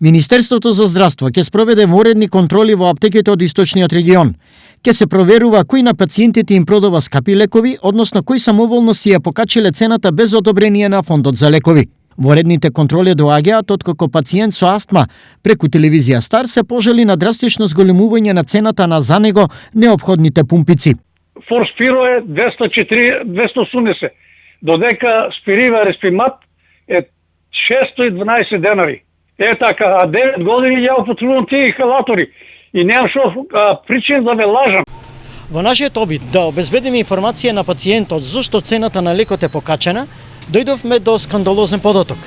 Министерството за здравство ќе спроведе воредни контроли во аптеките од источниот регион. Ќе се проверува кои на пациентите им продава скапи лекови, односно кои самоволно си ја покачиле цената без одобрение на фондот за лекови. Воредните контроли доаѓаат откако пациент со астма преку телевизија Стар се пожали на драстично зголемување на цената на за него неопходните пумпици. Форспиро е 280, додека спирива респимат е 612 денари. Е така, а 9 години ја употребувам тие халатори и немам шо причин да ме лажам. Во нашиот обид да обезбедиме информација на пациентот зошто цената на лекот е покачена, дојдовме до скандалозен подоток.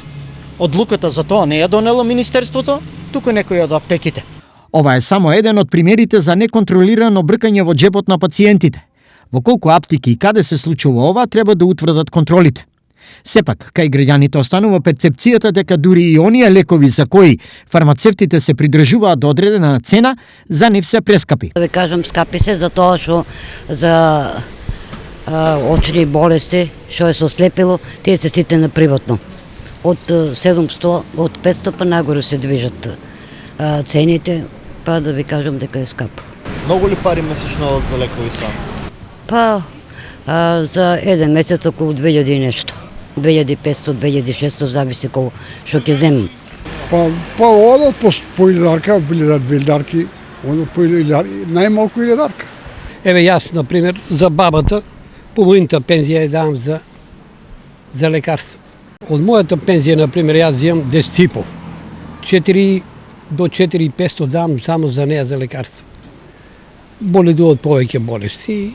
Одлуката за тоа не ја донело Министерството, туку некои од аптеките. Ова е само еден од примерите за неконтролирано бркање во джебот на пациентите. Во колку аптеки и каде се случува ова, треба да утврдат контролите. Сепак, кај граѓаните останува перцепцијата дека дури и оние лекови за кои фармацевтите се придржуваат до одредена цена, за нив се прескапи. Да ви кажам, скапи се за тоа што за очни болести, што е сослепило, тие се сите на приватно. Од 700, од 500 па нагоре се движат цените, па да ви кажам дека е скапо. Многу ли пари месечно одат за лекови само? Па за еден месец околу 2000 и нешто. 2500, 2600, зависи колку што ќе земам. Па одат по илјадарка, биле две илјадарки, оно по илјадарки, најмалку илјадарка. Еве јас, например, за бабата, половината пензија ја давам за лекарство. Од мојата пензија, например, јас земам 10,5. 4 до 4,500 давам само за неја за лекарство. Боледуваат повеќе болести,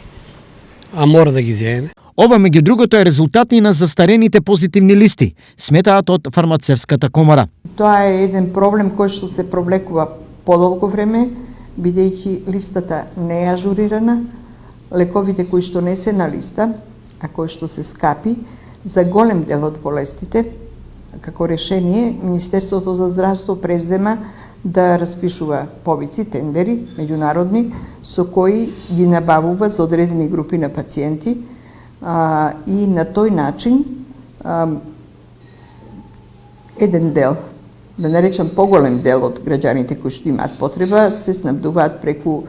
а мора да ги земе. Ова меѓу другото е резултат и на застарените позитивни листи, сметаат од фармацевската комора. Тоа е еден проблем кој што се провлекува подолго време, бидејќи листата не е ажурирана, лековите кои што не се на листа, а кои што се скапи, за голем дел од болестите, како решение, Министерството за здравство превзема да распишува повици, тендери, меѓународни, со кои ги набавува за одредени групи на пациенти, и на тој начин еден дел, да не речам поголем дел од граѓаните кои што имаат потреба, се снабдуваат преку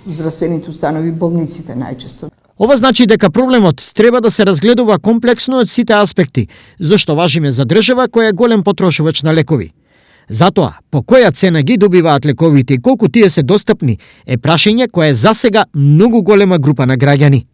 здравствените установи, болниците најчесто. Ова значи дека проблемот треба да се разгледува комплексно од сите аспекти, зашто важиме за држава која е голем потрошувач на лекови. Затоа, по која цена ги добиваат лековите и колку тие се достапни, е прашање кое е засега многу голема група на граѓани.